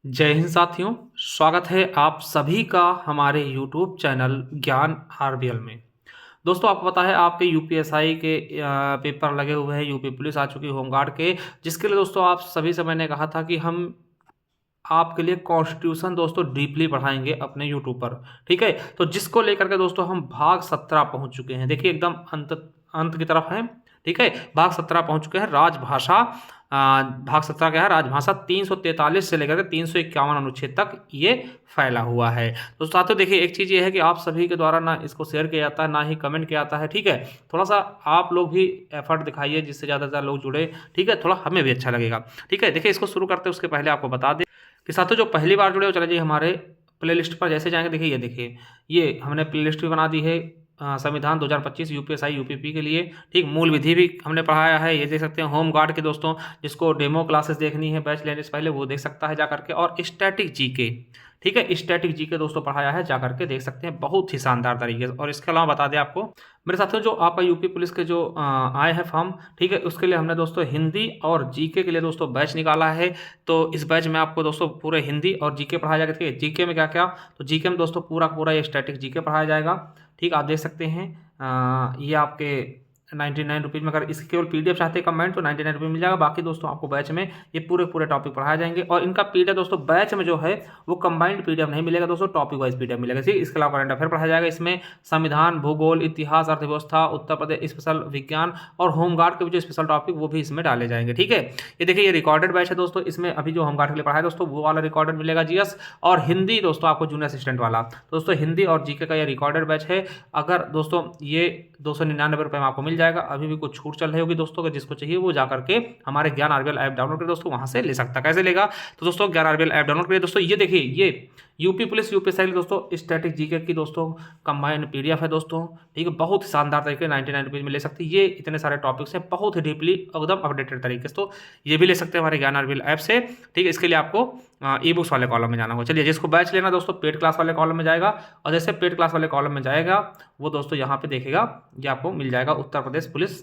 जय हिंद साथियों। स्वागत है आप सभी का हमारे YouTube चैनल ज्ञान आरबीएल में। दोस्तों, आपको पता है आपके यूपीएसआई के पेपर लगे हुए हैं, यूपी पुलिस आ चुकी है होमगार्ड के, जिसके लिए दोस्तों आप सभी से मैंने कहा था कि हम आपके लिए कॉन्स्टिट्यूशन दोस्तों डीपली पढ़ाएंगे अपने यूट्यूब पर। ठीक है, तो जिसको लेकर के दोस्तों हम भाग 17 पहुंच चुके हैं। देखिए एकदम अंत अंत की तरफ है। ठीक है, भाग 17 पहुंच चुके हैं। राजभाषा भाग 17 क्या है? राजभाषा 343 से लेकर के 351 अनुच्छेद तक ये फैला हुआ है। तो साथियों देखिए, एक चीज़ ये है कि आप सभी के द्वारा ना इसको शेयर किया जाता है, ना ही कमेंट किया जाता है। ठीक है, थोड़ा सा आप लोग भी एफर्ट दिखाइए जिससे ज़्यादा से ज़्यादा लोग जुड़े। ठीक है, थोड़ा हमें भी अच्छा लगेगा। ठीक है, देखिए इसको शुरू करते हैं उसके पहले आपको बता दें कि साथियों जो पहली बार जुड़े हो चले जाइए हमारे प्लेलिस्ट पर। जैसे जाएंगे देखिए, ये देखिए ये हमने प्लेलिस्ट भी बना दी है संविधान 2025 यूपीएसआई यूपीपी के लिए। ठीक, मूल विधि भी हमने पढ़ाया है, ये देख सकते हैं। होम गार्ड के दोस्तों जिसको डेमो क्लासेस देखनी है बैच लेने से पहले वो देख सकता है जा करके। और स्टैटिक जीके, ठीक है, स्टैटिक जीके दोस्तों पढ़ाया है, जा करके देख सकते हैं बहुत ही शानदार तरीके से। और इसके अलावा बता दें आपको मेरे साथियों, जो आपका यूपी पुलिस के जो आए हैं फॉर्म, ठीक है, उसके लिए हमने दोस्तों हिंदी और जीके के लिए दोस्तों बैच निकाला है। तो इस बैच में आपको दोस्तों पूरे हिंदी और जीके पढ़ाया जाएगा। ठीक है, जीके में क्या क्या, तो जीके में दोस्तों पूरा पूरा ये स्टैटिक जीके पढ़ाया जाएगा। ठीक, आप देख सकते हैं ये आपके 99 रुपीज़ में। अगर इसकी केवल पीडीएफ चाहते हैं कमेंट तो 99 रुपये मिल जाएगा। बाकी दोस्तों आपको बैच में ये पूरे पूरे टॉपिक पढ़ाए जाएंगे। और इनका पीडीएफ दोस्तों बैच में जो है वो कंबाइंड पीडीएफ नहीं मिलेगा दोस्तों, टॉपिक वाइज पीडीएफ मिलेगा। ठीक, इसके अलावा करंट अफेयर पढ़ाया जाएगा। इसमें संविधान, भूगोल, इतिहास, अर्थव्यवस्था, उत्तर प्रदेश स्पेशल विज्ञान और होमगार्ड के भी जो स्पेशल टॉपिक वो भी इसमें डाले जाएंगे। ठीक है, ये देखिए ये रिकॉर्डेड बैच है दोस्तों। इसमें अभी जो होमगार्ड के लिए पढ़ाया दोस्तों वो वाला रिकॉर्डेड मिलेगा जीएस। और हिंदी दोस्तों आपको जूनियर असिस्टेंट वाला दोस्तों हिंदी और जीके का ये रिकॉर्डेड बैच है। अगर दोस्तों ये 299 रुपये में आपको मिल जाएगा। अभी भी कुछ छूट चल रही होगी दोस्तों, अगर जिसको चाहिए वो जा करके हमारे ज्ञान आरबीएल ऐप डाउनलोड कर दोस्तों वहां से ले सकता है। कैसे लेगा? तो दोस्तों ज्ञान आरबीएल ऐप डाउनलोड करिए दोस्तों। ये देखिए ये यूपी पुलिस यूपीएसआई दोस्तों स्टैटिक जीके की दोस्तों कंबाइंड पीडीएफ है दोस्तों। ठीक है, बहुत ही शानदार तरीके 99 रुपीज़ में ले सकते हैं। ये इतने सारे टॉपिक्स हैं बहुत ही डीपली एकदम अपडेटेड तरीके से, तो ये भी ले सकते हैं हमारे ज्ञान आरबीएल ऐप से। ठीक है, इसके लिए आपको ई बुक्स वाले कॉलम में जाना होगा। चलिए, जिसको बैच लेना दोस्तों पेड क्लास वाले कॉलम में जाएगा। और जैसे पेड क्लास वाले कॉलम में जाएगा वो दोस्तों यहाँ पे देखेगा, ये आपको मिल जाएगा उत्तर प्रदेश पुलिस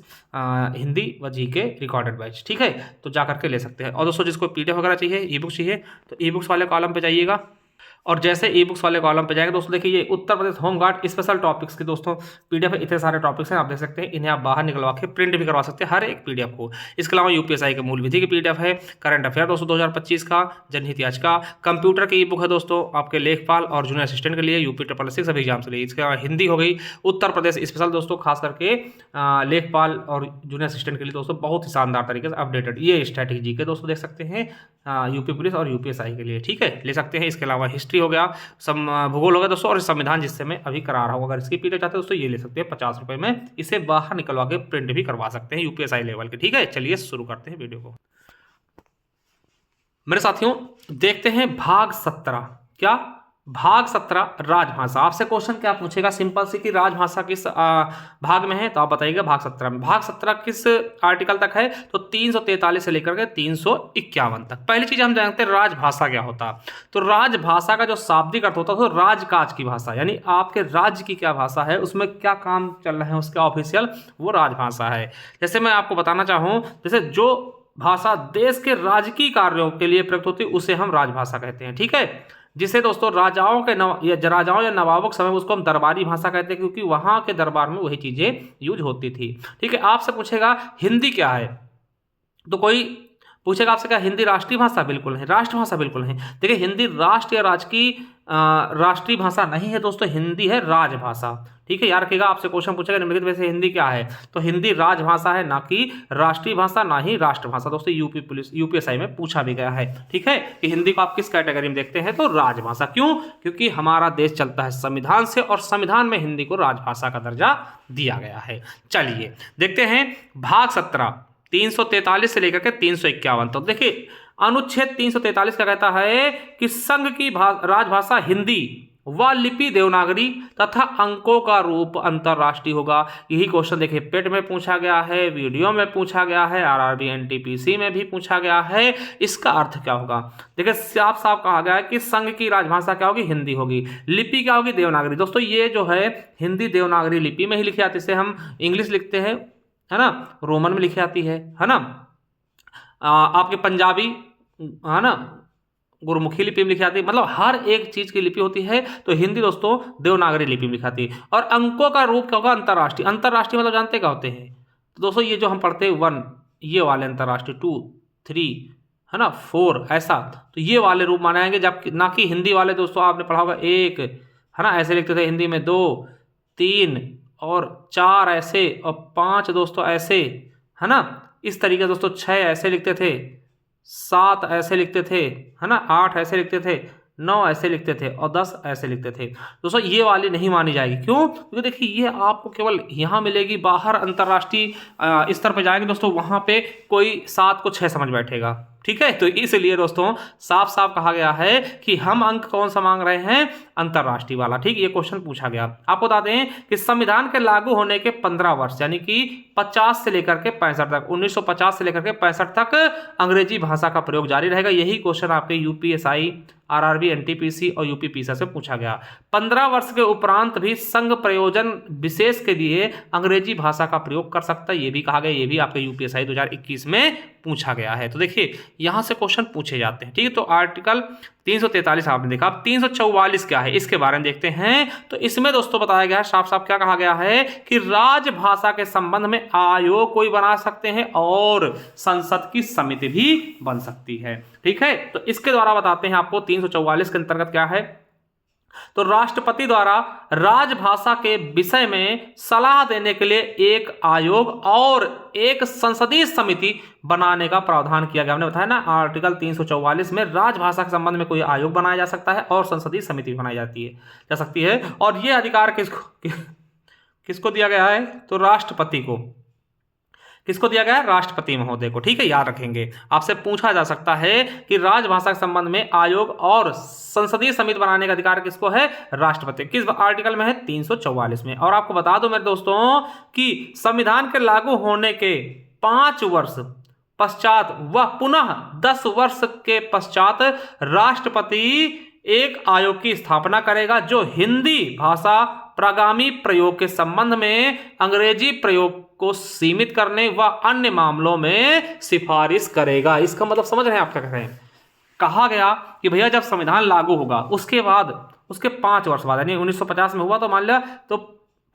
हिंदी व जीके रिकॉर्डेड बैच। ठीक है, तो जा करके ले सकते हैं। और दोस्तों जिसको पीडीएफ वगैरह चाहिए, ई बुक चाहिए, तो ई बुक्स वाले कॉलम पे जाइएगा। और जैसे ई बुक्स वाले कॉलम पे जाएंगे दोस्तों देखिए ये Uttar Pradesh home guard special topics के दोस्तों पीडीएफ है। इतने सारे टॉपिक्स हैं, आप देख सकते हैं। इन्हें आप बाहर निकलवा के प्रिंट भी करवा सकते हैं हर एक पीडीएफ को। इसके अलावा यूपीएसआई के मूल विधि की पीडीएफ है, करंट अफेयर दोस्तों 2025 का, जनहित याचिका, कंप्यूटर की ई बुक है दोस्तों आपके लेखपाल और जूनियर असिस्टेंट के लिए, यूपी 666 सभी एग्जाम के लिए। इसके अलावा हिंदी हो गई, उत्तर प्रदेश स्पेशल दोस्तों खास करके लेखपाल और जूनियर असिस्टेंट के लिए दोस्तों बहुत ही शानदार तरीके से अपडेटेड ये स्ट्रैटेजी के दोस्तों देख सकते हैं यूपी पुलिस और यूपीएसआई के लिए। ठीक है, ले सकते हैं। इसके अलावा हिस्ट्री हो गया, भूगोल हो गया दोस्तों, और संविधान जिससे मैं अभी करा रहा हूँ। अगर इसकी पीडीएफ चाहते हैं दोस्तों ये ले सकते हैं 50 रुपये में। इसे बाहर निकलवा के प्रिंट भी करवा सकते हैं यूपीएसआई लेवल के। ठीक है, चलिए शुरू करते हैं वीडियो को। मेरे साथियों देखते हैं भाग 17। क्या? भाग 17 राजभाषा। आपसे क्वेश्चन क्या पूछेगा सिंपल सी कि राजभाषा किस भाग में है, तो आप बताइएगा भाग 17 में। भाग 17 किस आर्टिकल तक है? तो 343 से लेकर के 351 तक। पहली चीज हम जानते हैं राजभाषा क्या होता। तो राजभाषा का जो शाब्दिक अर्थ होता है तो राजकाज की भाषा, यानी आपके राज्य की क्या भाषा है, उसमें क्या काम चल रहे हैं उसका ऑफिशियल, वो राजभाषा है। जैसे मैं आपको बताना चाहूँ, जैसे जो भाषा देश के राजकीय कार्यों के लिए प्रयुक्त होती है उसे हम राजभाषा कहते हैं। ठीक है, जिसे दोस्तों राजाओं के राजाओं या नवाबों के समय उसको हम दरबारी भाषा कहते हैं, क्योंकि वहां के दरबार में वही चीजें यूज होती थी। ठीक है, आपसे पूछेगा हिंदी क्या है, तो कोई पूछेगा आपसे क्या हिंदी राष्ट्रीय भाषा? बिल्कुल है, राष्ट्रभाषा बिल्कुल है। देखिए हिंदी राष्ट्र या राजकीय राष्ट्रीय भाषा नहीं है दोस्तों, हिंदी है राजभाषा। ठीक है, याद रखिएगा, आपसे क्वेश्चन पूछेगा निम्नलिखित में से हिंदी क्या है, तो हिंदी राजभाषा है, ना कि राष्ट्रीय भाषा, ना ही राष्ट्रभाषा। दोस्तों यूपी पुलिस यूपीएसआई में पूछा भी गया है। ठीक है, कि हिंदी को आप किस कैटेगरी में देखते हैं, तो राजभाषा। क्यों? क्योंकि हमारा देश चलता है संविधान से, और संविधान में हिंदी को राजभाषा का दर्जा दिया गया है। चलिए देखते हैं भाग 17 343 से लेकर के 351। तो देखिए अनुच्छेद 343 क्या कहता है कि संघ की राजभाषा हिंदी व लिपि देवनागरी तथा अंकों का रूप अंतरराष्ट्रीय होगा। यही क्वेश्चन देखिए पेट में पूछा गया है, वीडियो में पूछा गया है, आरआरबी एनटीपीसी में भी पूछा गया है। इसका अर्थ क्या होगा? देखिए साफ साफ कहा गया है कि संघ की राजभाषा क्या होगी? हिंदी होगी। लिपि क्या होगी? देवनागरी। दोस्तों ये जो है हिंदी देवनागरी लिपि में ही लिखी जाती है, इसे हम इंग्लिश लिखते हैं, है ना, रोमन में लिखी जाती है ना, आपके पंजाबी, है ना, गुरुमुखी लिपि में लिखी जाती है, मतलब हर एक चीज की लिपि होती है। तो हिंदी दोस्तों देवनागरी लिपि में लिखी जाती है। और अंकों का रूप क्या होगा? अंतर्राष्ट्रीय। अंतर्राष्ट्रीय मतलब जानते क्या होते हैं? तो दोस्तों ये जो हम पढ़ते हैं 1, ये वाले अंतर्राष्ट्रीय, 2, 3, है ना, 4, ऐसा, तो ये वाले रूप माने जाएंगे। जब ना कि हिंदी वाले दोस्तों आपने पढ़ा होगा 1, है ना, ऐसे लिखते थे हिंदी में, 2, 3 और 4 ऐसे, और 5 दोस्तों ऐसे, है ना, इस तरीके से दोस्तों 6 ऐसे लिखते थे, 7 ऐसे लिखते थे, है ना, 8 ऐसे लिखते थे, 9 ऐसे लिखते थे और 10 ऐसे लिखते थे। दोस्तों ये वाली नहीं मानी जाएगी। क्यों? क्योंकि देखिए ये आपको केवल यहाँ मिलेगी, बाहर अंतर्राष्ट्रीय स्तर पर जाएंगे दोस्तों, वहाँ पे कोई 7 को 6 समझ बैठेगा। ठीक है, तो इसलिए दोस्तों साफ साफ कहा गया है कि हम अंक कौन सा मांग रहे हैं? अंतर्राष्ट्रीय वाला। ठीक, ये क्वेश्चन पूछा गया। आपको बता दें कि संविधान के लागू होने के 15 वर्ष यानी कि 50 से लेकर के 65 तक, 1950 से लेकर के 65 तक अंग्रेजी भाषा का प्रयोग जारी रहेगा। यही क्वेश्चन आपके यूपीएसआई, आरआरबी, एनटीपीसी और यूपी पीसा से पूछा गया। 15 वर्ष के उपरांत भी संघ प्रयोजन विशेष के लिए अंग्रेजी भाषा का प्रयोग कर सकता है, ये भी कहा गया। ये भी आपके यूपीएसआई 2021 में पूछा गया है। तो देखिए यहां से क्वेश्चन पूछे जाते हैं। ठीक है, तो आर्टिकल 343 आपने देखा। अब 344 क्या है, इसके बारे में देखते हैं। तो इसमें दोस्तों बताया गया है, साफ साफ क्या कहा गया है कि राजभाषा के संबंध में आयोग कोई बना सकते हैं और संसद की समिति भी बन सकती है। ठीक है, तो इसके द्वारा बताते हैं आपको 344 के अंतर्गत क्या है। तो राष्ट्रपति द्वारा राजभाषा के विषय में सलाह देने के लिए एक आयोग और एक संसदीय समिति बनाने का प्रावधान किया गया। हमने बताया ना आर्टिकल 344 में राजभाषा के संबंध में कोई आयोग बनाया जा सकता है और संसदीय समिति बनाई जा सकती है। और यह अधिकार किसको दिया गया है? तो राष्ट्रपति को। किसको दिया गया है? राष्ट्रपति महोदय को। ठीक है, याद रखेंगे। आपसे पूछा जा सकता है कि राजभाषा के संबंध में आयोग और संसदीय समिति बनाने का अधिकार किसको है? राष्ट्रपति। किस आर्टिकल में है? 344 में। और आपको बता दूं मेरे दोस्तों कि संविधान के लागू होने के 5 वर्ष पश्चात व पुनः 10 वर्ष के पश्चात राष्ट्रपति एक आयोग की स्थापना करेगा जो हिंदी भाषा प्रगामी प्रयोग के संबंध में अंग्रेजी प्रयोग को सीमित करने व अन्य मामलों में सिफारिश करेगा। इसका मतलब समझ रहे हैं आप क्या कह रहे हैं? कहा गया कि भैया जब संविधान लागू होगा उसके बाद, उसके 5 वर्ष बाद, यानी 1950 में हुआ तो मान लिया, तो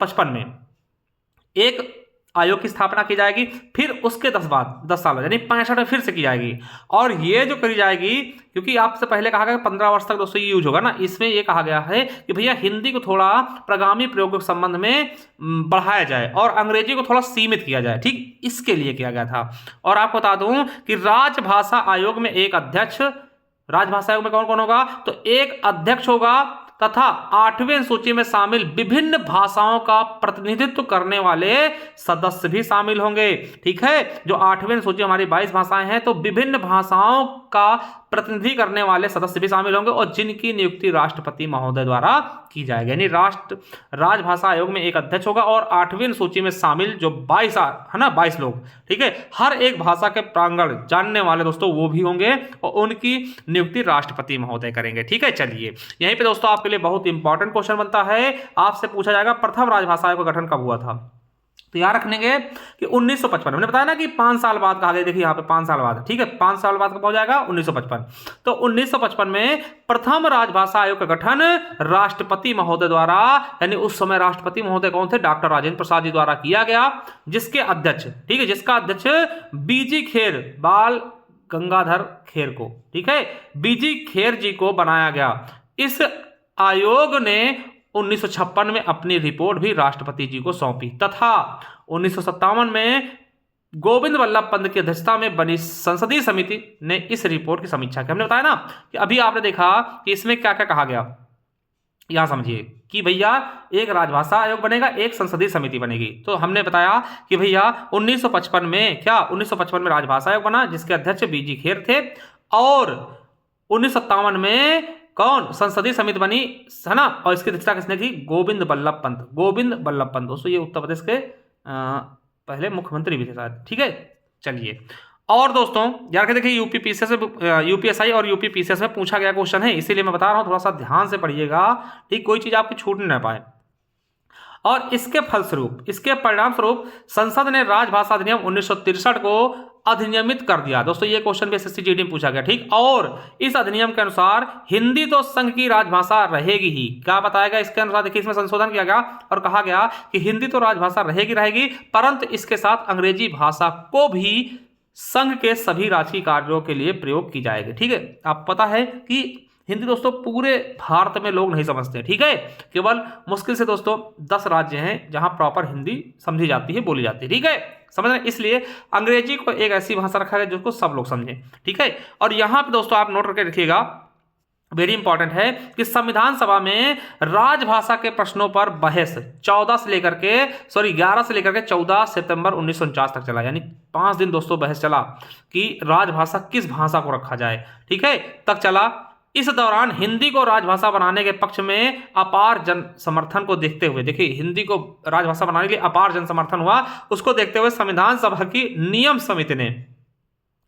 55 में एक आयोग की स्थापना की जाएगी। फिर उसके 10 साल यानी 65 में फिर से की जाएगी। और ये जो करी जाएगी, क्योंकि आपसे पहले कहा गया 15 वर्ष तक दोस्तों ये यूज होगा ना, इसमें ये कहा गया है कि भैया हिंदी को थोड़ा प्रगामी प्रयोग के संबंध में बढ़ाया जाए और अंग्रेजी को थोड़ा सीमित किया जाए। ठीक, इसके लिए किया गया था। और आपको बता दूं कि राजभाषा आयोग में एक अध्यक्ष, राजभाषा आयोग में कौन कौन होगा? तो एक अध्यक्ष होगा तथा 8वें सूची में शामिल विभिन्न भाषाओं का प्रतिनिधित्व करने वाले सदस्य भी शामिल होंगे। ठीक है, जो 8वें सूची हमारी 22 भाषाएं हैं, तो विभिन्न भाषाओं का प्रतिनिधि करने वाले सदस्य भी शामिल होंगे और जिनकी नियुक्ति राष्ट्रपति महोदय द्वारा की जाएगी। यानी राजभाषा आयोग में एक अध्यक्ष होगा और 8वीं सूची में शामिल जो 22 है ना, 22 लोग, ठीक है, हर एक भाषा के प्रांगण जानने वाले दोस्तों वो भी होंगे और उनकी नियुक्ति राष्ट्रपति महोदय करेंगे। ठीक है, चलिए यहीं पे दोस्तों आपके लिए बहुत इंपॉर्टेंट क्वेश्चन बनता है, आपसे पूछा जाएगा प्रथम राजभाषा आयोग का गठन कब हुआ था। तो याद रखेंगे कि 1955, मैंने बताया ना कि 5 साल बाद कहा गया, देखिए यहाँ पे 5 साल बाद, ठीक है, 5 साल बाद कब हो जाएगा? 1955। तो 1955 में प्रथम राजभाषा आयोग का गठन राष्ट्रपति महोदय द्वारा, यानी उस समय राष्ट्रपति महोदय कौन थे? डॉक्टर राजेंद्र प्रसाद जी द्वारा किया गया, जिसके अध्यक्ष, ठीक है, जिसका अध्यक्ष बीजी खेर, बाल गंगाधर खेर को, ठीक है, बीजी खेर जी को बनाया गया। इस आयोग ने 1956 में अपनी रिपोर्ट भी राष्ट्रपति जी को सौंपी तथा 1957 में गोविंद वल्लभ पंत की अध्यक्षता में बनी संसदीय समिति ने इस रिपोर्ट की समीक्षा की। हमने बताया ना कि अभी आपने देखा कि इसमें क्या क्या कहा गया, यहां समझिए कि भैया एक राजभाषा आयोग बनेगा, एक संसदीय समिति बनेगी। तो हमने बताया कि भैया 1955 में क्या, 1955 में राजभाषा आयोग बना जिसके अध्यक्ष बीजी खेर थे, और 1957 में कौन? संसदीय समिति बनी, है ना, और इसकी अध्यक्षता किसने की? गोविंद वल्लभ पंत। गोविंद वल्लभ पंत दोस्तों ये उत्तर प्रदेश के पहले मुख्यमंत्री भी थे शायद। ठीक है, चलिए और दोस्तों यार देखिए यूपीएसआई और यूपीपीसीएस में पूछा गया क्वेश्चन है, इसीलिए मैं बता रहा हूं, थोड़ा सा ध्यान से पढ़िएगा, ठीक, कोई चीज आपकी छूट न पाए। और इसके फलस्वरूप, इसके परिणाम स्वरूप संसद ने राजभाषा अधिनियम 1963 को अधिनियमित कर दिया। दोस्तों ये क्वेश्चन भी एसएससी जीडी में पूछा गया, ठीक। और इस अधिनियम के अनुसार हिंदी तो संघ की राजभाषा रहेगी ही। क्या बताया गया इसके अनुसार? देखिए इसमें संशोधन किया गया और कहा गया कि हिंदी तो राजभाषा रहेगी, परंतु इसके साथ अंग्रेजी भाषा को भी संघ के सभी राजकीय कार्यों के लिए प्रयोग की जाएगी, ठीक है। आप पता है कि हिंदी दोस्तों पूरे भारत में लोग नहीं समझते, ठीक है। केवल मुश्किल से दोस्तों 10 राज्य हैं जहां प्रॉपर हिंदी समझी जाती है, बोली जाती है, ठीक है। समझ रहे हैं? इसलिए अंग्रेजी को एक ऐसी भाषा रखा गया जिसको सब लोग समझें, ठीक है। और यहां पे दोस्तों आप नोट करके रखिएगा, वेरी इंपॉर्टेंट है कि संविधान सभा में राजभाषा के प्रश्नों पर बहस 11 से लेकर के 14 सितंबर 1949 तक चला, यानी 5 दिन दोस्तों बहस चला कि राजभाषा किस भाषा को रखा जाए, ठीक है, तक चला। इस दौरान हिंदी को राजभाषा बनाने के पक्ष में अपार जन समर्थन को देखते हुए, देखिए हिंदी को राजभाषा बनाने के लिए अपार जन समर्थन हुआ, उसको देखते हुए संविधान सभा की नियम समिति ने,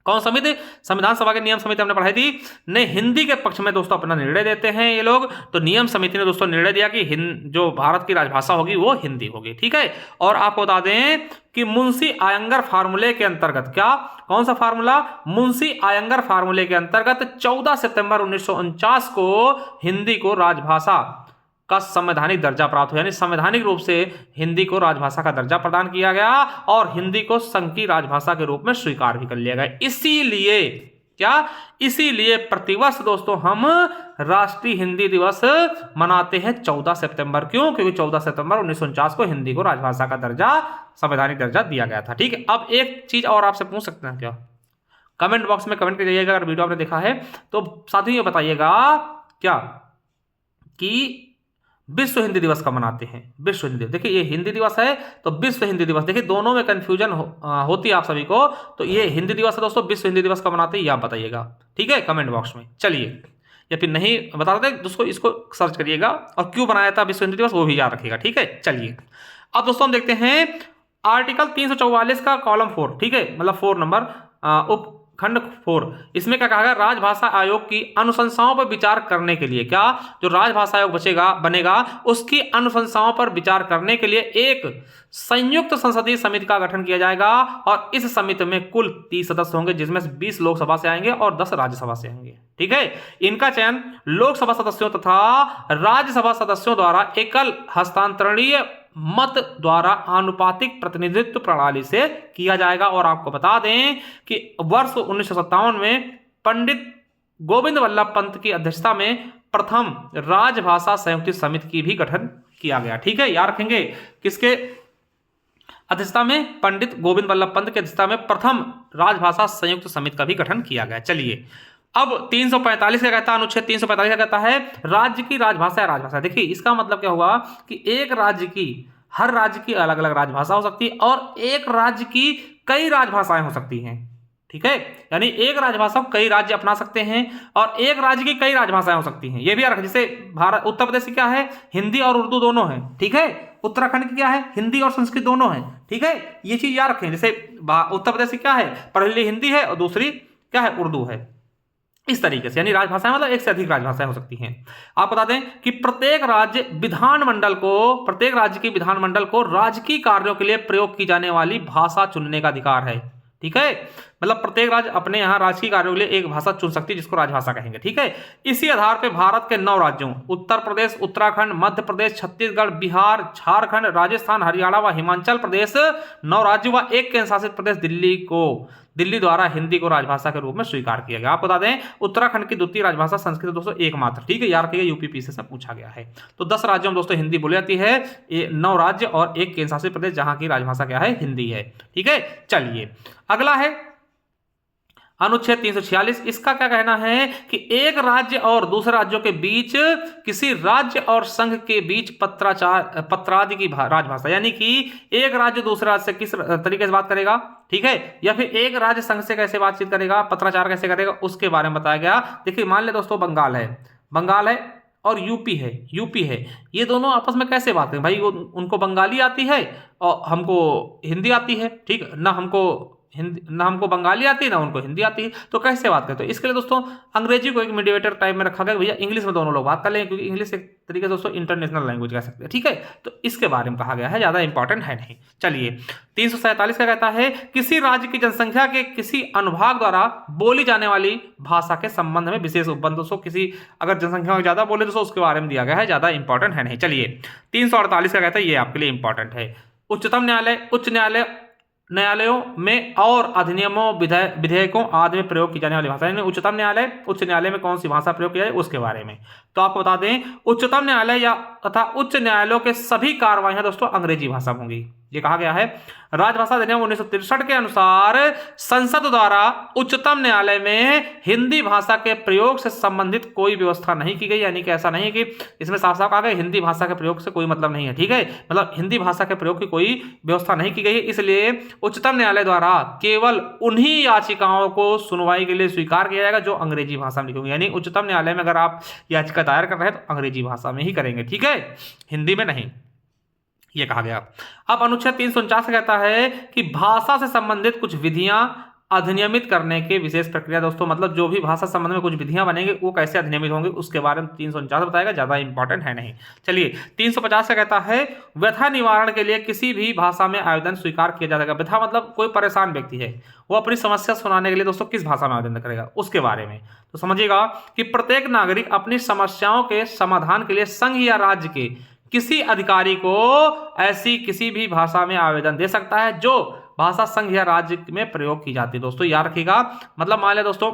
कौन समिति? संविधान सभा की नियम समिति हमने पढ़ाई थी, ने हिंदी के पक्ष में दोस्तों अपना निर्णय देते हैं ये लोग। तो नियम समिति ने दोस्तों निर्णय दिया कि जो भारत की राजभाषा होगी वो हिंदी होगी, ठीक है। और आपको बता दें कि मुंशी आयंगर फार्मूले के अंतर्गत, क्या, कौन सा फार्मूला? मुंशी आयंगर फार्मूले के अंतर्गत 14 सितंबर 1949 को हिंदी को राजभाषा का संवैधानिक दर्जा प्राप्त हुआ, यानी संवैधानिक रूप से हिंदी को राजभाषा का दर्जा प्रदान किया गया और हिंदी को संघ की राजभाषा के रूप में स्वीकार भी कर लिया गया। इसीलिए क्या, इसीलिए प्रतिवर्ष दोस्तों हम राष्ट्रीय हिंदी दिवस मनाते हैं 14 सितंबर। क्यों? क्योंकि 14 सितंबर 1949 को हिंदी को राजभाषा का दर्जा, संवैधानिक दर्जा दिया गया था, ठीक है। अब एक चीज और आपसे पूछ सकते हैं क्या? कमेंट बॉक्स में कमेंट करिएगा अगर वीडियो आपने देखा है तो। साथ ही ये बताइएगा क्या कि विश्व हिंदी दिवस कब मनाते हैं? विश्व हिंदी दिवस, देखिए ये हिंदी दिवस है तो विश्व हिंदी दिवस, देखिए दोनों में कंफ्यूजन होती है आप सभी को। तो ये हिंदी दिवस है दोस्तों, विश्व हिंदी दिवस कब मनाते हैं ये आप बताइएगा, ठीक है, कमेंट बॉक्स में। चलिए, या फिर नहीं बता देते दोस्तों, इसको सर्च करिएगा और क्यों बनाया था विश्व हिंदी दिवस वो भी याद रखिएगा, ठीक है। चलिए अब दोस्तों हम देखते हैं आर्टिकल 344 का कॉलम 4, ठीक है, मतलब 4 नंबर उपखंड 4। इसमें क्या कहा गया? राजभाषा आयोग की अनुशंसाओं पर विचार करने के लिए, क्या, जो राजभाषा आयोग बनेगा उसकी अनुशंसाओं पर विचार करने के लिए एक संयुक्त संसदीय समिति का गठन किया जाएगा और इस समिति में कुल 30 सदस्य होंगे, जिसमें से 20 लोकसभा से आएंगे और 10 राज्यसभा से आएंगे, ठीक है। इनका चयन लोकसभा सदस्यों तथा राज्यसभा सदस्यों द्वारा एकल हस्तांतरणीय मत द्वारा आनुपातिक प्रतिनिधित्व प्रणाली से किया जाएगा। और आपको बता दें कि वर्ष 1957 में पंडित गोविंद वल्लभ पंत की अध्यक्षता में प्रथम राजभाषा संयुक्त समिति की भी गठन किया गया, ठीक है, याद रखेंगे। किसके अध्यक्षता में? पंडित गोविंद वल्लभ पंत की अध्यक्षता में प्रथम राजभाषा संयुक्त समिति का भी गठन किया गया। चलिए अब 345 क्या कहता है? अनुच्छेद 345 क्या कहता है? राज्य की राजभाषा है राजभाषा। देखिए इसका मतलब क्या हुआ कि एक राज्य की, हर राज्य की अलग अलग राजभाषा हो सकती है और एक राज्य की कई राजभाषाएं हो सकती हैं, ठीक है। यानी एक राजभाषा को कई राज्य अपना सकते हैं और एक राज्य की कई राजभाषाएं हो सकती हैं। ये भी याद रखें, जैसे भारत, उत्तर प्रदेश की क्या है? हिंदी और उर्दू दोनों है, ठीक है। उत्तराखंड की क्या है? हिंदी और संस्कृत दोनों है, ठीक है। ये चीज याद रखें। जैसे उत्तर प्रदेश की क्या है? पहली हिंदी है और दूसरी क्या है? उर्दू है। इस तरीके से, यानी राजभाषाएं मतलब एक से अधिक राजभाषाएं हो सकती हैं। आप बता दें कि प्रत्येक राज्य के विधानमंडल को राजकीय कार्यों के लिए प्रयोग की जाने वाली भाषा चुनने का अधिकार है, ठीक है। मतलब प्रत्येक राज्य अपने यहाँ राजकीय कार्यों के लिए एक भाषा चुन सकती है जिसको राजभाषा कहेंगे, ठीक है। इसी आधार पर भारत के 9 राज्यों उत्तर प्रदेश, उत्तराखंड, मध्य प्रदेश, छत्तीसगढ़, बिहार, झारखंड, राजस्थान, हरियाणा व हिमाचल प्रदेश 9 राज्य व एक केंद्र शासित प्रदेश दिल्ली द्वारा हिंदी को राजभाषा के रूप में स्वीकार किया गया। आपको बता दें उत्तराखंड की द्वितीय राजभाषा संस्कृत दोस्तों एकमात्र, ठीक है, याद रखिएगा, यूपीपीएससी से पूछा गया है। तो 10 राज्यों में दोस्तों हिंदी बोली जाती है, 9 राज्य और एक केंद्र शासित प्रदेश जहां की राजभाषा क्या है? हिंदी है, ठीक है। चलिए अगला है अनुच्छेद 346। इसका क्या कहना है कि एक राज्य और दूसरे राज्यों के बीच किसी राज्य और संघ के बीच पत्रादि की राजभाषा, यानी कि एक राज्य दूसरे राज्य से किस तरीके से बात करेगा, ठीक है, या फिर एक राज्य संघ से कैसे बातचीत करेगा, पत्राचार कैसे करेगा, उसके बारे में बताया गया। देखिए मान ले दोस्तों बंगाल है और यूपी है, ये दोनों आपस में कैसे बात करें? भाई उनको बंगाली आती है और हमको हिंदी आती है, ठीक, ना हमको हिंदी ना, हमको बंगाली आती है ना उनको हिंदी आती है, तो कैसे बात करते? तो इसके लिए दोस्तों अंग्रेजी को एक मीडिएटर टाइप में रखा गया, भैया इंग्लिश में दोनों लोग बात कर लेंगे, क्योंकि इंग्लिश एक तरीके से दोस्तों इंटरनेशनल लैंग्वेज कह सकते हैं, ठीक है। तो इसके बारे में कहा गया है, ज्यादा इंपॉर्टेंट है नहीं। चलिए 347 का कहता है किसी राज्य की जनसंख्या के किसी अनुभाग द्वारा बोली जाने वाली भाषा के संबंध में विशेष उपबंध। दोस्तों किसी अगर जनसंख्या ज्यादा बोले दोस्तों उसके बारे में दिया गया है, ज्यादा इंपॉर्टेंट है नहीं। चलिए 348 का कहता है, ये आपके लिए इंपॉर्टेंट है। उच्चतम न्यायालय उच्च न्यायालयों में और अधिनियमों विधेयकों आदि में प्रयोग की जाने वाली भाषा, यानी उच्चतम न्यायालय उच्च न्यायालय में कौन सी भाषा प्रयोग की जाए उसके बारे में। तो आपको बता दें उच्चतम न्यायालय या तथा उच्च न्यायालयों के सभी कार्रवाइयां दोस्तों अंग्रेजी भाषा में होंगी। ये कहा गया है राजभाषा अधिनियम 1963 के अनुसार संसद द्वारा उच्चतम न्यायालय में हिंदी भाषा के प्रयोग से संबंधित कोई व्यवस्था नहीं की गई, यानी कि ऐसा नहीं कि इसमें साफ साफ कहा गया हिंदी भाषा के प्रयोग से कोई मतलब नहीं है, ठीक है, मतलब हिंदी भाषा के प्रयोग की कोई व्यवस्था नहीं की गई है। इसलिए उच्चतम न्यायालय द्वारा केवल उन्हीं याचिकाओं को सुनवाई के लिए स्वीकार किया जाएगा जो अंग्रेजी भाषा में लिखी होंगी, यानी उच्चतम न्यायालय में अगर आप याचिका दायर कर रहे हैं तो अंग्रेजी भाषा में ही करेंगे, ठीक है, हिंदी में नहीं, ये कहा गया। अब अनुच्छेद 349 कहता है कि भाषा से संबंधित कुछ विधियां अधिनियमित करने के विशेष प्रक्रिया। दोस्तों मतलब जो भी भाषा संबंध में कुछ विधियां बनेंगे वो कैसे अधिनियमित होंगे उसके बारे में 349 बताएगा, ज्यादा इंपॉर्टेंट है नहीं। चलिए 350 का कहता है व्यथा निवारण के लिए किसी भी भाषा में आवेदन स्वीकार किया जाएगा। व्यथा मतलब कोई परेशान व्यक्ति है, वो अपनी समस्या सुनाने के लिए दोस्तों किस भाषा में आवेदन करेगा उसके बारे में। तो समझिएगा कि प्रत्येक नागरिक अपनी समस्याओं के समाधान के लिए संघ या राज्य के किसी अधिकारी को ऐसी किसी भी भाषा में आवेदन दे सकता है जो भाषा संघ या राज्य में प्रयोग की जाती है। दोस्तों याद रखिएगा, मतलब मान लिया दोस्तों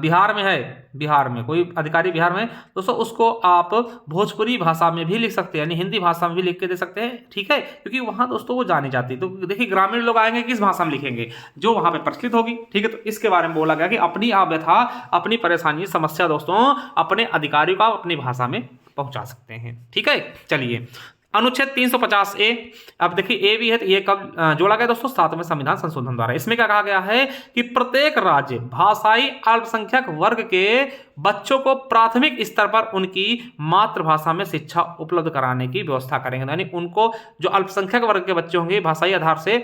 बिहार में है, बिहार में कोई अधिकारी बिहार में दोस्तों उसको आप भोजपुरी भाषा में भी लिख सकते हैं, यानी हिंदी भाषा में भी लिख के दे सकते हैं, ठीक है, क्योंकि वहां दोस्तों वो जानी जाती है। तो देखिए ग्रामीण लोग आएंगे किस भाषा में लिखेंगे, जो वहां पे प्रचलित होगी, ठीक है। तो इसके बारे में बोला गया कि अपनी आप व्यथा अपनी परेशानी समस्या दोस्तों अपने अधिकारियों का अपनी भाषा में पहुंचा सकते हैं, ठीक है। चलिए अनुच्छेद 350 ए, अब देखिए ए भी है तो ये कब जोड़ा गया दोस्तों 7वें संविधान संशोधन द्वारा। इसमें क्या कहा गया है कि प्रत्येक राज्य भाषाई अल्पसंख्यक वर्ग के बच्चों को प्राथमिक स्तर पर उनकी मातृभाषा में शिक्षा उपलब्ध कराने की व्यवस्था करेंगे, यानी उनको जो अल्पसंख्यक वर्ग के बच्चे होंगे भाषाई आधार से,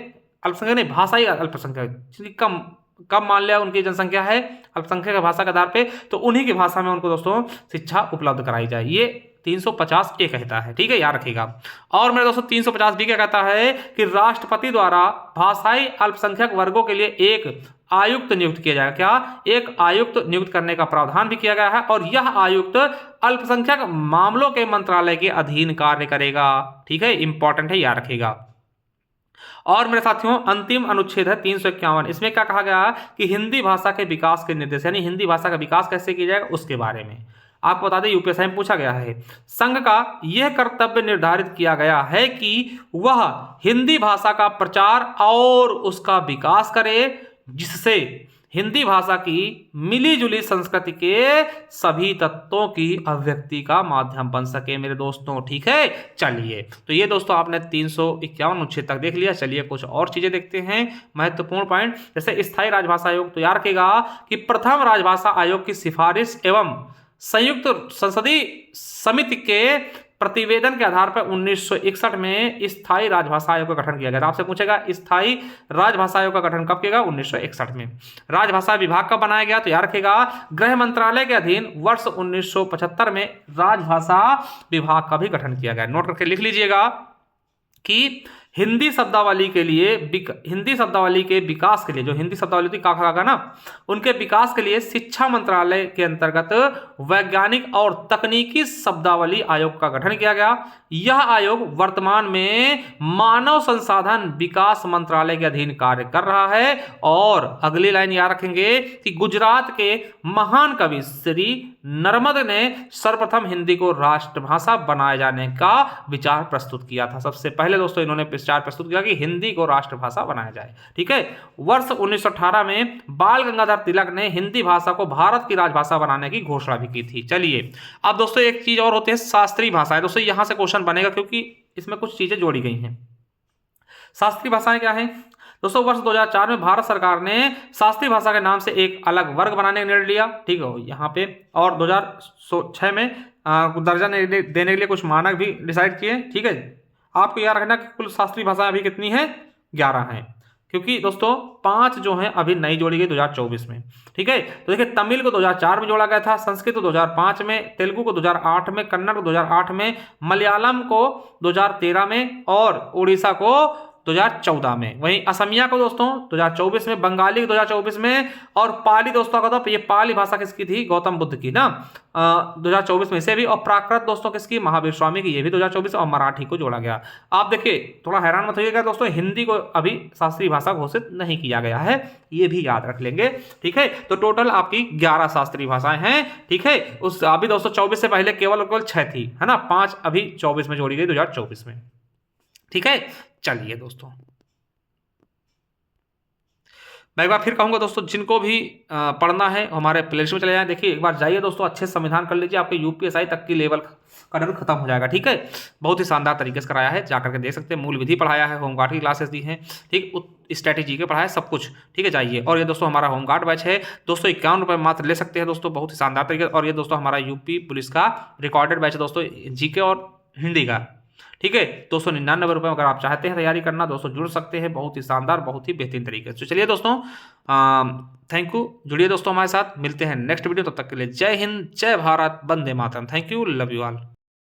अल्पसंख्यक नहीं भाषाई अल्पसंख्यक, कम मान लिया उनकी जनसंख्या है अल्पसंख्यक भाषा के आधार पे, तो उन्हीं की भाषा में उनको दोस्तों शिक्षा उपलब्ध कराई जाए, ये 350 ए कहता है, ठीक है, याद रखिएगा। और मेरे दोस्तों 350 बी क्या कहता है कि राष्ट्रपति द्वारा भाषाई अल्पसंख्यक वर्गों के लिए एक आयुक्त नियुक्त किया जाएगा। क्या? एक आयुक्त नियुक्त करने का प्रावधान भी किया गया है, और यह आयुक्त अल्पसंख्यक मामलों के मंत्रालय के अधीन कार्य करेगा, ठीक है, इंपॉर्टेंट है, याद रखिएगा। और मेरे साथियों अंतिम अनुच्छेद है 351, इसमें क्या कहा गया कि हिंदी भाषा के विकास के निर्देश, यानी हिंदी भाषा का विकास कैसे किया जाएगा उसके बारे में आपको बता दें, यूपीएससी में पूछा गया है। संघ का यह कर्तव्य निर्धारित किया गया है कि वह हिंदी भाषा का प्रचार और उसका विकास करे, जिससे हिंदी भाषा की मिली जुली संस्कृति के सभी तत्वों की अभिव्यक्ति का माध्यम बन सके मेरे दोस्तों, ठीक है। चलिए तो ये दोस्तों आपने 351 अनुच्छेद तक देख लिया। चलिए कुछ और चीजें देखते हैं महत्वपूर्ण पॉइंट, जैसे स्थायी राजभाषा आयोग। तो याद रखिएगा कि प्रथम राजभाषा आयोग की सिफारिश एवं संयुक्त संसदीय समिति के प्रतिवेदन के आधार पर 1961 में स्थायी राजभाषा आयोग का गठन किया गया। आपसे पूछेगा स्थायी राजभाषा आयोग का गठन कब किया गया? 1961 में। राजभाषा विभाग कब बनाया गया? तो याद रखिएगा गृह मंत्रालय के अधीन वर्ष 1975 में राजभाषा विभाग का भी गठन किया गया। नोट करके लिख लीजिएगा कि हिंदी शब्दावली के लिए, हिंदी शब्दावली के विकास के लिए, जो हिंदी शब्दावली थी का ना, उनके विकास के लिए शिक्षा मंत्रालय के अंतर्गत वैज्ञानिक और तकनीकी शब्दावली आयोग का गठन किया गया। यह आयोग वर्तमान में मानव संसाधन विकास मंत्रालय के अधीन कार्य कर रहा है। और अगली लाइन याद रखेंगे कि गुजरात के महान कवि श्री नर्मद ने सर्वप्रथम हिंदी को राष्ट्रभाषा बनाए जाने का विचार प्रस्तुत किया था। सबसे पहले दोस्तों इन्होंने विचार प्रस्तुत किया कि हिंदी को राष्ट्रभाषा बनाया जाए, ठीक है। वर्ष 1918 में बाल गंगाधर तिलक ने हिंदी भाषा को भारत की राजभाषा बनाने की घोषणा भी की थी। चलिए अब दोस्तों एक चीज और होती है शास्त्रीय भाषाएं। दोस्तों यहां से क्वेश्चन बनेगा क्योंकि इसमें कुछ चीजें जोड़ी गई हैं। शास्त्रीय भाषाएं क्या हैं दोस्तों? वर्ष 2004 में भारत सरकार ने शास्त्रीय भाषा के नाम से एक अलग वर्ग बनाने का निर्णय लिया, ठीक है, यहाँ पे। और 2006 में दर्जा देने के लिए कुछ मानक भी डिसाइड किए, ठीक है। आपको याद रखना कि कुल शास्त्रीय भाषाएं अभी कितनी हैं? 11 हैं, क्योंकि दोस्तों 5 जो हैं अभी नई जोड़ी गई 2024 में। ठीक है, तो देखिए तमिल को 2004 में जोड़ा गया था, संस्कृत को 2005 में, तेलुगु को 2008 में, कन्नड़ को 2008 में, मलयालम को 2013 में और उड़ीसा को 2014 में। वहीं असमिया को दोस्तों 2024 में, बंगाली को 2024 में और पाली दोस्तों का तो ये पाली भाषा किसकी थी, गौतम बुद्ध की ना, 2024 में इसे भी, और प्राकृत दोस्तों किसकी, महावीर स्वामी की, ये भी 2024 और मराठी को जोड़ा गया। आप देखिए थोड़ा हैरान मत होइएगा दोस्तों, हिंदी को अभी शास्त्रीय भाषा घोषित नहीं किया गया है, ये भी याद रख लेंगे। ठीक है, तो टोटल आपकी 11 शास्त्रीय भाषाएं हैं। ठीक है, उस अभी दोस्तों 24 से पहले केवल 6 थी, है ना, 5 अभी 24 में जोड़ी गई 2024 में। ठीक है, चलिए दोस्तों मैं एक बार फिर कहूंगा दोस्तों, जिनको भी पढ़ना है हमारे प्लेलिस्ट में चले जाएं। देखिए एक बार जाइए दोस्तों, अच्छे संविधान कर लीजिए, आपके यूपीएसआई तक की लेवल का डर खत्म हो जाएगा। ठीक है, बहुत ही शानदार तरीके से कराया है, जाकर के देख सकते हैं। मूल विधि पढ़ाया है, होमगार्ड की क्लासेस दी हैं, ठीक, स्ट्रैटेजी के पढ़ाया है, सब कुछ। ठीक है, जाइए। और ये दोस्तों हमारा होमगार्ड बैच है दोस्तों, 51 रुपये मात्र ले सकते हैं दोस्तों, बहुत ही शानदार तरीके। और ये दोस्तों हमारा यूपी पुलिस का रिकॉर्डेड बैच है दोस्तों, जीके और हिंदी का। ठीक है, 299 रुपये अगर आप चाहते हैं तैयारी करना दोस्तों, जुड़ सकते हैं, बहुत ही शानदार, बहुत ही बेहतरीन तरीके से। तो चलिए दोस्तों, थैंक यू, जुड़िए दोस्तों हमारे साथ, मिलते हैं नेक्स्ट वीडियो, तब तक के लिए जय हिंद, जय भारत, वंदे मातरम, thank you, love you all.